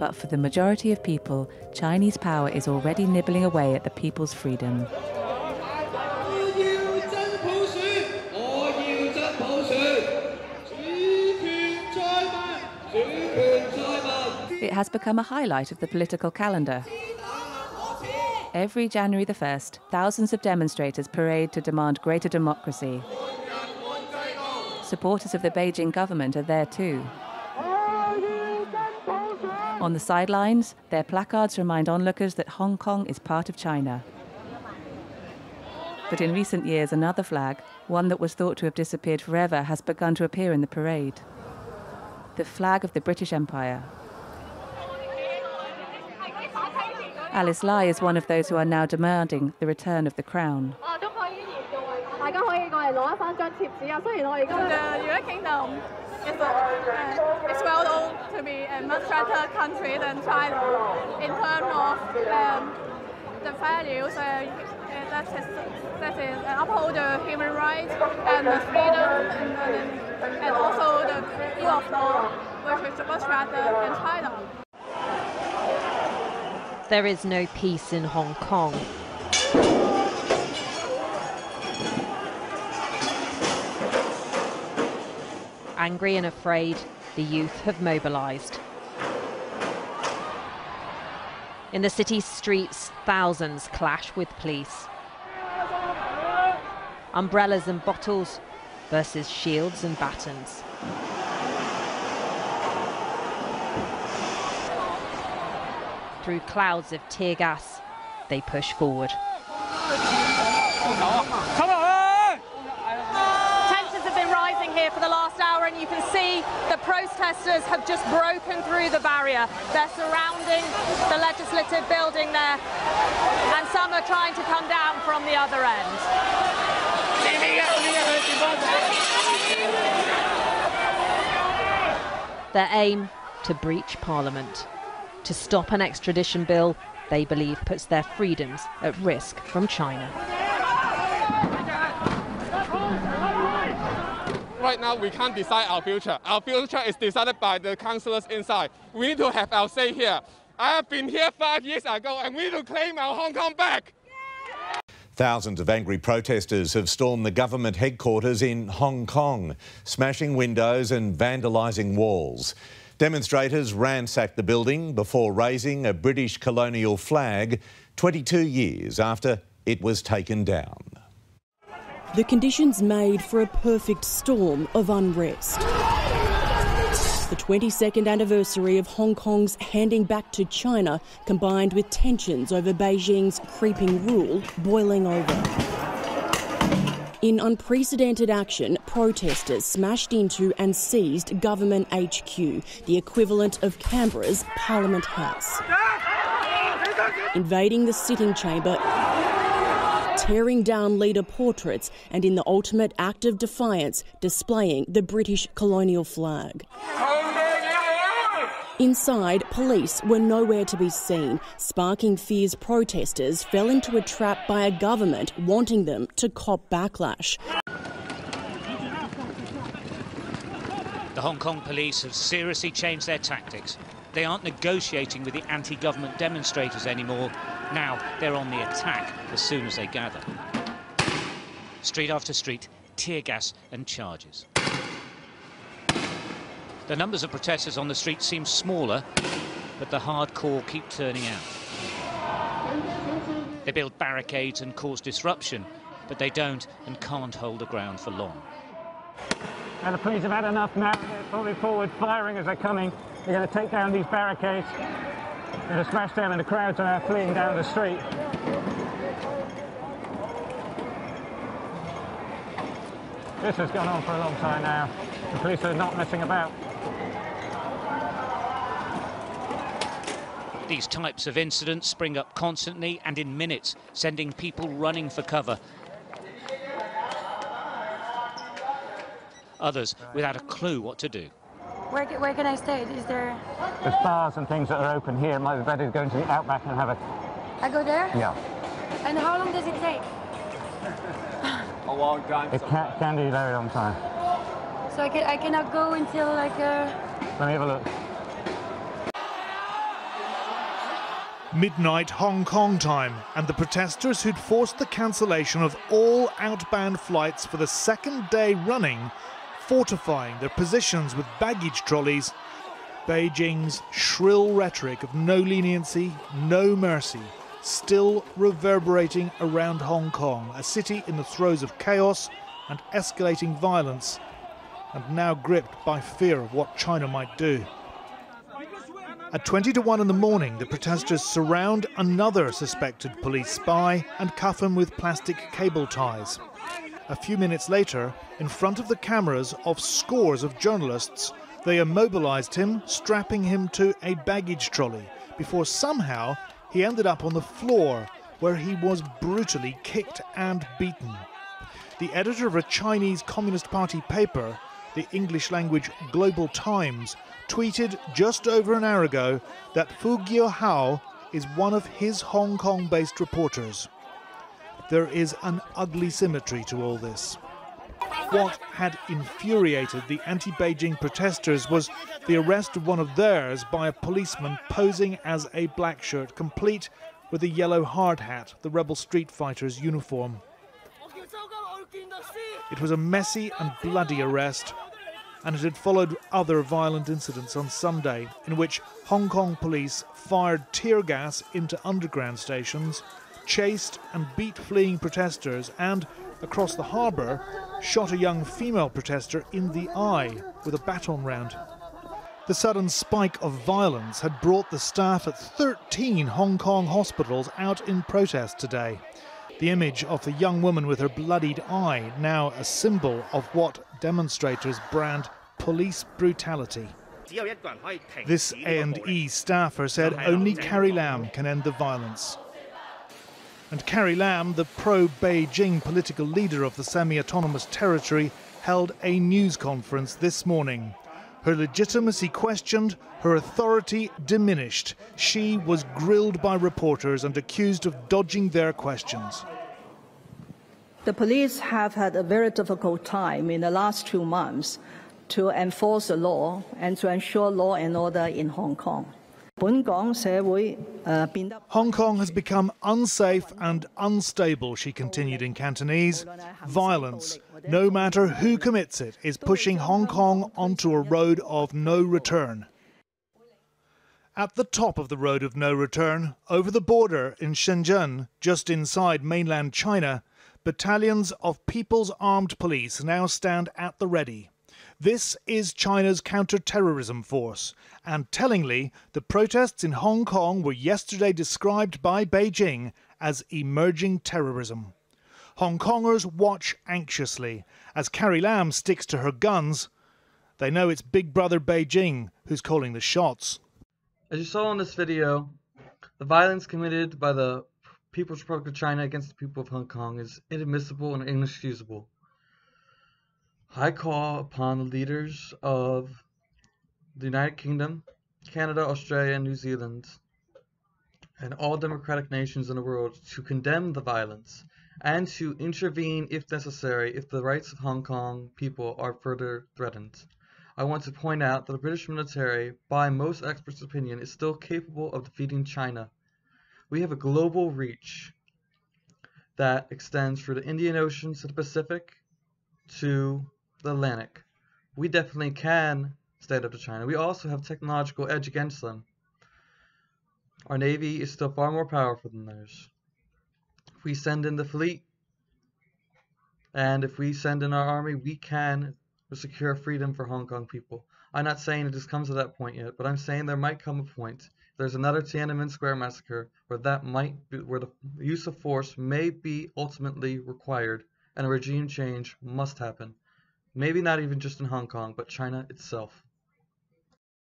But for the majority of people, Chinese power is already nibbling away at the people's freedom. It has become a highlight of the political calendar. Every January the 1st, thousands of demonstrators parade to demand greater democracy. Supporters of the Beijing government are there too. On the sidelines, their placards remind onlookers that Hong Kong is part of China. But in recent years, another flag, one that was thought to have disappeared forever, has begun to appear in the parade. The flag of the British Empire. Alice Lai is one of those who are now demanding the return of the crown. The United Kingdom is well known to be a much better country than China in terms of the values that is uphold the human rights and the freedom and also the rule of law, which is much better than China. There is no peace in Hong Kong. Angry and afraid, the youth have mobilised. In the city's streets, thousands clash with police. Umbrellas and bottles versus shields and batons. Through clouds of tear gas, they push forward. Tensions have been rising here for the last hour, and you can see the protesters have just broken through the barrier. They're surrounding the legislative building there, and some are trying to come down from the other end. Their aim, to breach Parliament. To stop an extradition bill they believe puts their freedoms at risk from China. Right now, we can't decide our future. Our future is decided by the councillors inside. We need to have our say here. I have been here 5 years ago, and we need to claim our Hong Kong back. Thousands of angry protesters have stormed the government headquarters in Hong Kong, smashing windows and vandalising walls. Demonstrators ransacked the building before raising a British colonial flag 22 years after it was taken down. The conditions made for a perfect storm of unrest. The 22nd anniversary of Hong Kong's handing back to China, combined with tensions over Beijing's creeping rule, boiling over. In unprecedented action, protesters smashed into and seized Government HQ, the equivalent of Canberra's Parliament House. Invading the sitting chamber, tearing down leader portraits, and in the ultimate act of defiance, displaying the British colonial flag. Inside, police were nowhere to be seen, sparking fears protesters fell into a trap by a government wanting them to cop backlash. The Hong Kong police have seriously changed their tactics. They aren't negotiating with the anti-government demonstrators anymore. Now they're on the attack as soon as they gather. Street after street, tear gas and charges. The numbers of protesters on the street seem smaller, but the hardcore keep turning out. They build barricades and cause disruption, but they don't and can't hold the ground for long. And the police have had enough now. They're probably forward firing as they're coming. They're going to take down these barricades. They're going to smash them, and the crowds are now fleeing down the street. This has gone on for a long time now. The police are not messing about. These types of incidents spring up constantly and in minutes, sending people running for cover. Others without a clue what to do. Where can I stay? Is there... There's bars and things that are open here. It might be better to go into the outback and have a... I go there? Yeah. And how long does it take? A long time. It can do a very long time. So I cannot go until like... Let me have a look. Midnight Hong Kong time, and the protesters who'd forced the cancellation of all outbound flights for the second day running, fortifying their positions with baggage trolleys. Beijing's shrill rhetoric of no leniency, no mercy, still reverberating around Hong Kong, a city in the throes of chaos and escalating violence, and now gripped by fear of what China might do. At 20 to 1 in the morning, the protesters surround another suspected police spy and cuff him with plastic cable ties. A few minutes later, in front of the cameras of scores of journalists, they immobilized him, strapping him to a baggage trolley, before somehow he ended up on the floor, where he was brutally kicked and beaten. The editor of a Chinese Communist Party paper, the English-language Global Times, tweeted just over an hour ago that Fu Guohao is one of his Hong Kong-based reporters. There is an ugly symmetry to all this. What had infuriated the anti-Beijing protesters was the arrest of one of theirs by a policeman posing as a black shirt, complete with a yellow hard hat, the rebel street fighter's uniform. It was a messy and bloody arrest, and it had followed other violent incidents on Sunday in which Hong Kong police fired tear gas into underground stations, chased and beat fleeing protesters, and, across the harbour, shot a young female protester in the eye with a baton round. The sudden spike of violence had brought the staff at 13 Hong Kong hospitals out in protest today. The image of the young woman with her bloodied eye, now a symbol of what demonstrators brand police brutality. This A&E staffer said only Carrie Lam can end the violence. And Carrie Lam, the pro-Beijing political leader of the semi-autonomous territory, held a news conference this morning. Her legitimacy questioned, her authority diminished. She was grilled by reporters and accused of dodging their questions. The police have had a very difficult time in the last 2 months to enforce the law and to ensure law and order in Hong Kong. Hong Kong has become unsafe and unstable, she continued in Cantonese. Violence, no matter who commits it, is pushing Hong Kong onto a road of no return. At the top of the road of no return, over the border in Shenzhen, just inside mainland China, battalions of People's Armed Police now stand at the ready. This is China's counter-terrorism force, and tellingly, the protests in Hong Kong were yesterday described by Beijing as emerging terrorism. Hong Kongers watch anxiously as Carrie Lam sticks to her guns. They know it's Big Brother Beijing who's calling the shots. As you saw in this video, the violence committed by the People's Republic of China against the people of Hong Kong is inadmissible and inexcusable. I call upon the leaders of the United Kingdom, Canada, Australia, and New Zealand, and all democratic nations in the world to condemn the violence and to intervene if necessary if the rights of Hong Kong people are further threatened. I want to point out that the British military, by most experts' opinion, is still capable of defeating China. We have a global reach that extends from the Indian Ocean to the Pacific to the Atlantic. We definitely can stand up to China. We also have technological edge against them. Our Navy is still far more powerful than theirs. If we send in the fleet, and if we send in our army, we can secure freedom for Hong Kong people. I'm not saying it just comes to that point yet, but I'm saying there might come a point. There's another Tiananmen Square massacre where that might be, where the use of force may be ultimately required, and a regime change must happen. Maybe not even just in Hong Kong, but China itself.